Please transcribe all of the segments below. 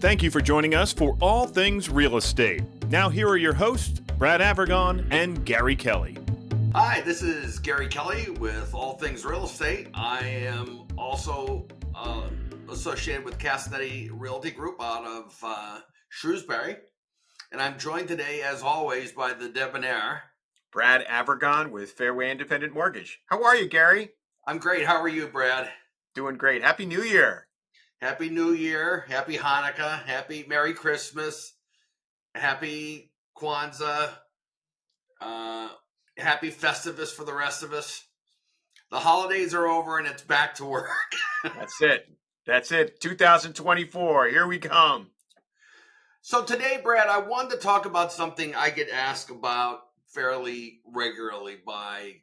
Thank you for joining us for All Things Real Estate. Now here are your hosts, Brad Avergon and Gary Kelly. Hi, this is Gary Kelly with All Things Real Estate. I am also associated with Castanetti Realty Group out of Shrewsbury. And I'm joined today, as always, by the debonair, Brad Avergon with Fairway Independent Mortgage. How are you, Gary? I'm great. How are you, Brad? Doing great. Happy New Year. Happy New Year. Happy Hanukkah. Happy Merry Christmas. Happy Kwanzaa. Happy Festivus for the rest of us. The holidays are over and it's back to work. That's it. 2024. Here we come. So today, Brad, I wanted to talk about something I get asked about fairly regularly by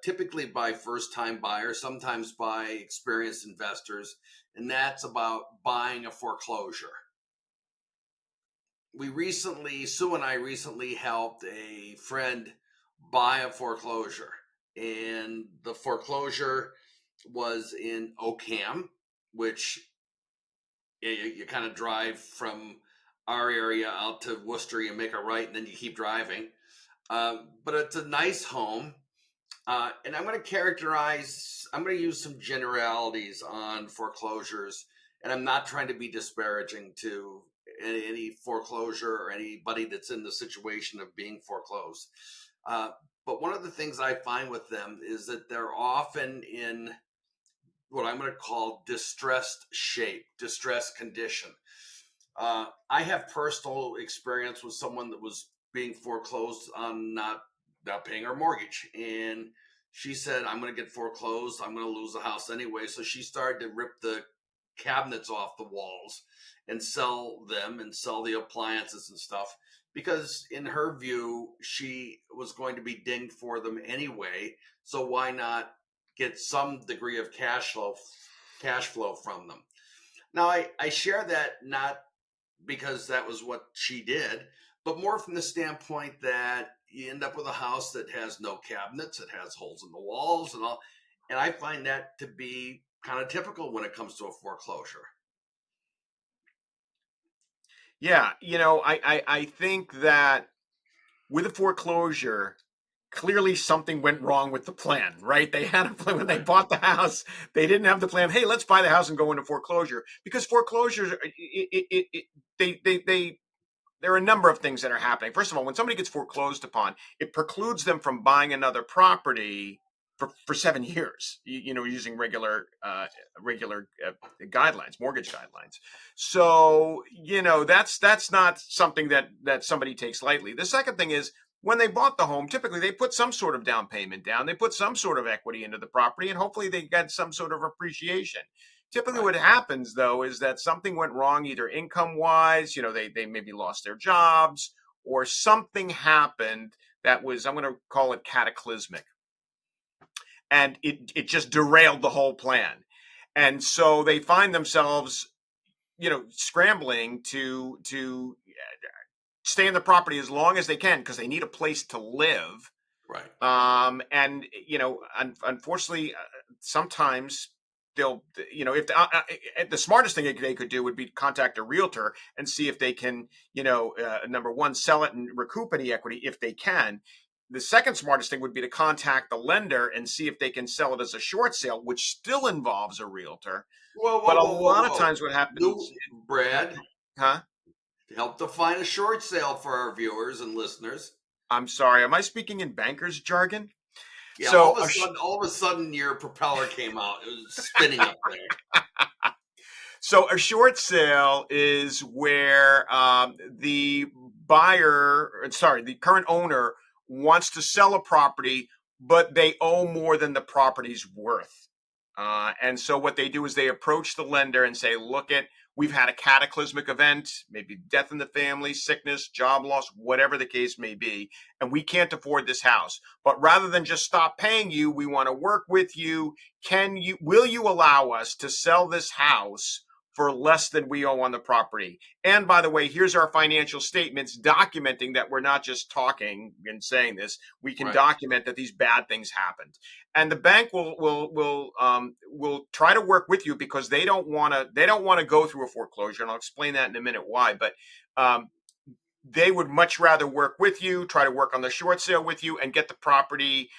typically by first-time buyers, sometimes by experienced investors, and that's about buying a foreclosure. Sue and I recently helped a friend buy a foreclosure, and the foreclosure was in Ocam, which you kind of drive from our area out to Worcester, you make a right, and then you keep driving. But it's a nice home. And I'm going to use some generalities on foreclosures, and I'm not trying to be disparaging to any foreclosure or anybody that's in the situation of being foreclosed. But one of the things I find with them is that they're often in what I'm going to call distressed shape, distressed condition. I have personal experience with someone that was being foreclosed on not paying her mortgage. And she said, I'm going to get foreclosed. I'm going to lose the house anyway. So she started to rip the cabinets off the walls and sell them and sell the appliances and stuff, because in her view, she was going to be dinged for them anyway. So why not get some degree of cash flow from them? Now, I share that not because that was what she did, but more from the standpoint that you end up with a house that has no cabinets, it has holes in the walls and all. And I find that to be kind of typical when it comes to a foreclosure. Yeah, I think that with a foreclosure, clearly something went wrong with the plan, right? They had a plan when they bought the house. They didn't have the plan. Hey, let's buy the house and go into foreclosure, because foreclosures, there are a number of things that are happening. First of all, when somebody gets foreclosed upon, it precludes them from buying another property for 7 years, using regular guidelines, mortgage guidelines. So, that's not something that somebody takes lightly. The second thing is, when they bought the home, typically they put some sort of down payment down. They put some sort of equity into the property, and hopefully they get some sort of appreciation. Typically, Right. what happens, though, is that something went wrong, either income-wise, they maybe lost their jobs, or something happened that was, I'm going to call it cataclysmic. And it just derailed the whole plan. And so they find themselves, scrambling to stay in the property as long as they can, because they need a place to live. Right. And unfortunately, sometimes they'll, if the smartest thing they could do would be contact a realtor and see if they can, number one, sell it and recoup any equity if they can. The second smartest thing would be to contact the lender and see if they can sell it as a short sale, which still involves a realtor. Whoa, But whoa, a whoa, whoa, lot of whoa. times what happens, Brad, huh? help define a short sale for our viewers and listeners. I'm sorry, am I speaking in banker's jargon? Yeah, So all of a sudden your propeller came out. It was spinning up there. So a short sale is where the the current owner wants to sell a property, but they owe more than the property's worth. And so what they do is they approach the lender and say, we've had a cataclysmic event, maybe death in the family, sickness, job loss, whatever the case may be, and we can't afford this house. But rather than just stop paying you, we want to work with you. Will you allow us to sell this house for less than we owe on the property. And by the way, here's our financial statements documenting that we're not just talking and saying this. We can Right. document that these bad things happened. And the bank will try to work with you because they don't want to go through a foreclosure, and I'll explain that in a minute why. But um, they would much rather work with you, try to work on the short sale with you, and get the property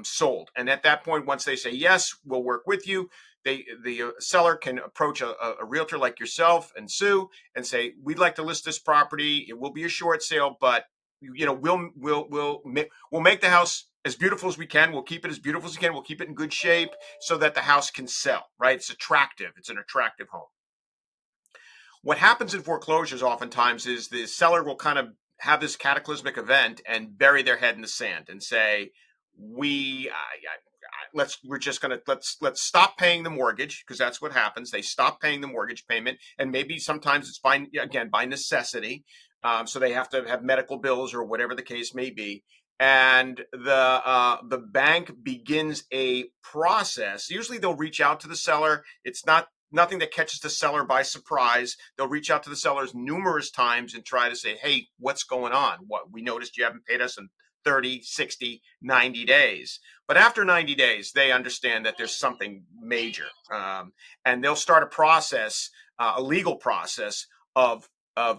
sold. And at that point, once they say yes, we'll work with you, the seller can approach a realtor like yourself and Sue and say, "We'd like to list this property. It will be a short sale, but we'll make the house as beautiful as we can. We'll keep it as beautiful as we can. We'll keep it in good shape so that the house can sell. Right? It's attractive. It's an attractive home." What happens in foreclosures oftentimes is the seller will kind of have this cataclysmic event and bury their head in the sand and say, we let's stop paying the mortgage, because that's what happens. They stop paying the mortgage payment, and maybe sometimes it's by necessity. So they have to have medical bills or whatever the case may be. And the bank begins a process. Usually they'll reach out to the seller. It's nothing that catches the seller by surprise. They'll reach out to the sellers numerous times and try to say, "Hey, what's going on? What, we noticed you haven't paid us in 30, 60, 90 days." But after 90 days, they understand that there's something major. And they'll start a process, a legal process of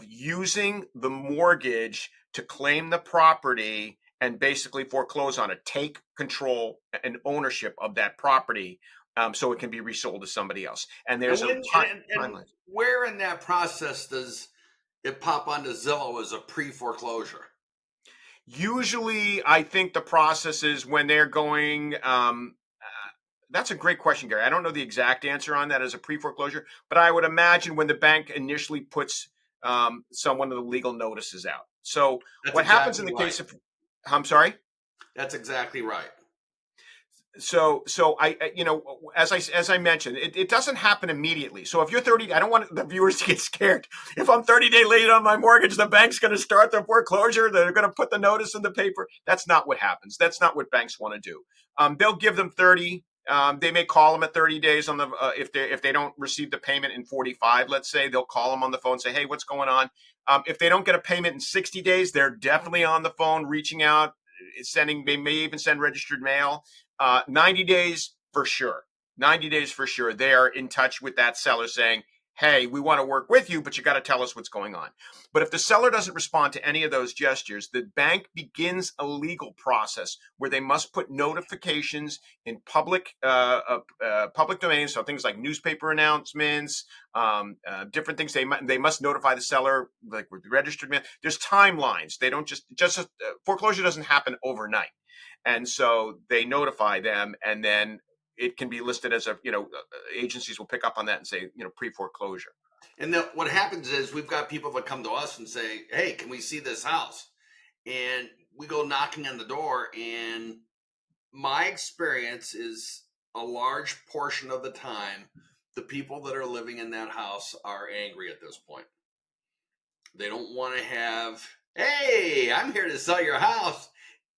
using the mortgage to claim the property and basically foreclose on it, take control and ownership of that property, so it can be resold to somebody else. And And there's a when and timeline. where in that process does it pop onto Zillow as a pre-foreclosure? Usually, I think the process is when they're going. That's a great question, Gary. I don't know the exact answer on that as a pre-foreclosure, but I would imagine when the bank initially puts one of the legal notices out. So That's what happens in exactly the right. case of, I'm sorry. That's exactly right. So as I mentioned, it doesn't happen immediately. So if you're 30, I don't want the viewers to get scared. If I'm 30 days late on my mortgage, the bank's going to start the foreclosure. They're going to put the notice in the paper. That's not what happens. That's not what banks want to do. They'll give them 30. They may call them at 30 days on the if they don't receive the payment in 45. Let's say they'll call them on the phone and say, "Hey, what's going on?" If they don't get a payment in 60 days, they're definitely on the phone reaching out, sending. They may even send registered mail. 90 days for sure. 90 days for sure. They are in touch with that seller saying, "Hey, we want to work with you, but you got to tell us what's going on." But if the seller doesn't respond to any of those gestures, the bank begins a legal process where they must put notifications in public domains. So things like newspaper announcements, different things. They must notify the seller, like with the registered mail. There's timelines. They don't just foreclosure doesn't happen overnight. And so they notify them, and then it can be listed as agencies will pick up on that and say, pre-foreclosure. And then what happens is we've got people that come to us and say, "Hey, can we see this house?" And we go knocking on the door, and my experience is a large portion of the time, the people that are living in that house are angry at this point. They don't want to have, "Hey, I'm here to sell your house,"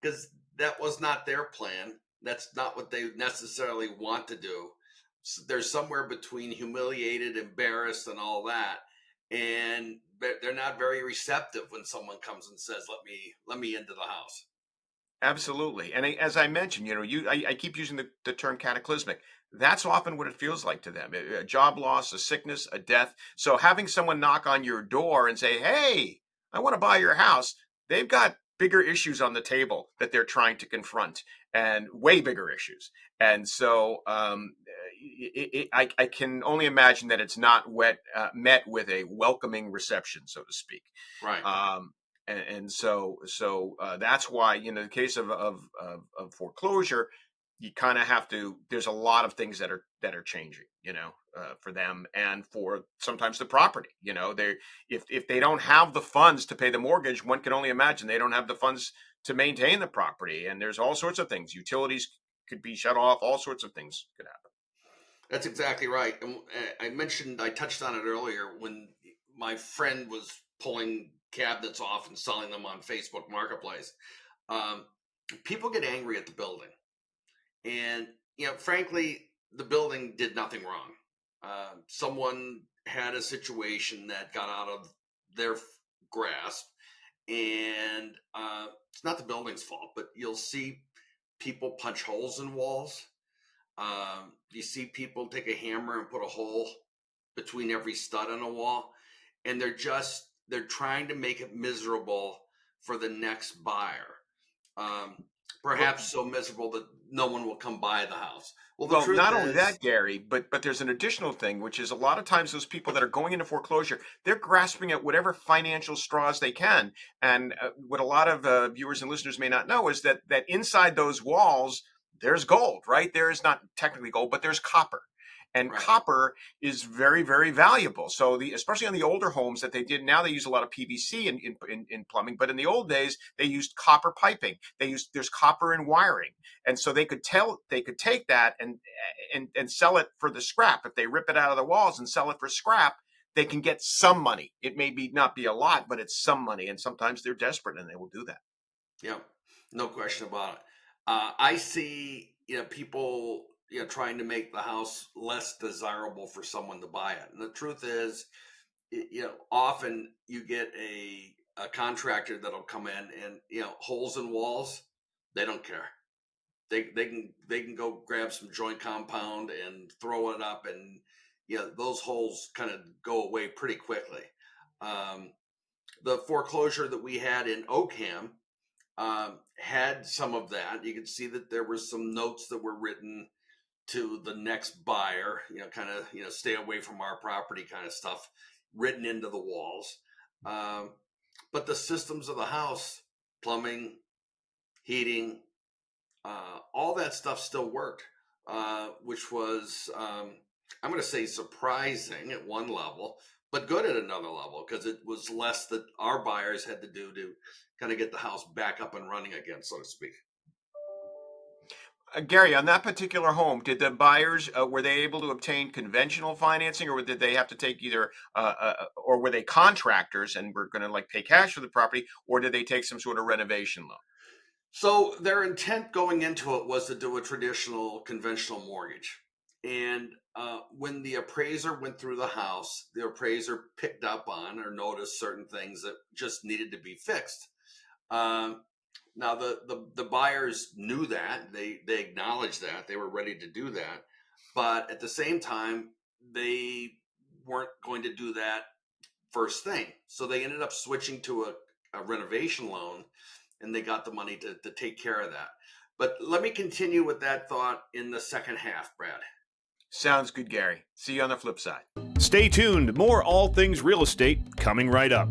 because that was not their plan. That's not what they necessarily want to do. So they're somewhere between humiliated, embarrassed, and all that, and they're not very receptive when someone comes and says, "Let me into the house." Absolutely. And as I mentioned, I keep using the term cataclysmic. That's often what it feels like to them. A job loss, a sickness, a death. So having someone knock on your door and say, "Hey, I want to buy your house," they've got bigger issues on the table that they're trying to confront, and way bigger issues. And so I can only imagine that it's not met with a welcoming reception, so to speak. Right. And so that's why, the case of foreclosure, you kind of have to. There's a lot of things that are changing, for them and for sometimes the property. They if they don't have the funds to pay the mortgage, one can only imagine they don't have the funds to maintain the property. And there's all sorts of things. Utilities could be shut off. All sorts of things could happen. That's exactly right. And I touched on it earlier when my friend was pulling cabinets off and selling them on Facebook Marketplace. Um, People get angry at the building. And, frankly, the building did nothing wrong. Someone had a situation that got out of their grasp, and it's not the building's fault, but you'll see people punch holes in walls. You see people take a hammer and put a hole between every stud on a wall, and they're trying to make it miserable for the next buyer. Um, Well, Perhaps so miserable that no one will come buy the house. Well, the Well, truth not only is, that, Gary, but there's an additional thing, which is a lot of times those people that are going into foreclosure, they're grasping at whatever financial straws they can. And what a lot of viewers and listeners may not know is that inside those walls, there's gold, right? There is not technically gold, but there's copper. And right, copper is very, very valuable. So especially on the older homes that they did, now they use a lot of PVC in plumbing, but in the old days they used copper piping. There's copper in wiring, and so they could take that and sell it for the scrap. If they rip it out of the walls and sell it for scrap, they can get some money. It may be not be a lot, but it's some money. And sometimes they're desperate and they will do that. yeah, no question about it. I see, people, trying to make the house less desirable for someone to buy it. And the truth is, often you get a contractor that'll come in and, holes in walls, they don't care. They can go grab some joint compound and throw it up, and those holes kind of go away pretty quickly. Um, the foreclosure that we had in Oakham had some of that. You could see that there were some notes that were written to the next buyer, kind of, stay away from our property kind of stuff written into the walls. Um, but the systems of the house, plumbing, heating, all that stuff still worked, which was, I'm going to say, surprising at one level, but good at another level, because it was less that our buyers had to do to kind of get the house back up and running again, so to speak. Gary, on that particular home, did the buyers were they able to obtain conventional financing, or did they have to take either, or were they contractors and were going to like pay cash for the property, or did they take some sort of renovation loan? So their intent going into it was to do a traditional conventional mortgage. And when the appraiser went through the house, the appraiser picked up on or noticed certain things that just needed to be fixed. Um, Now the buyers knew that, they acknowledged that they were ready to do that, but at the same time they weren't going to do that first thing. So they ended up switching to a renovation loan, and they got the money to take care of that. But let me continue with that thought in the second half, Brad. Sounds good, Gary. See you on the flip side. Stay tuned. More All Things Real Estate coming right up.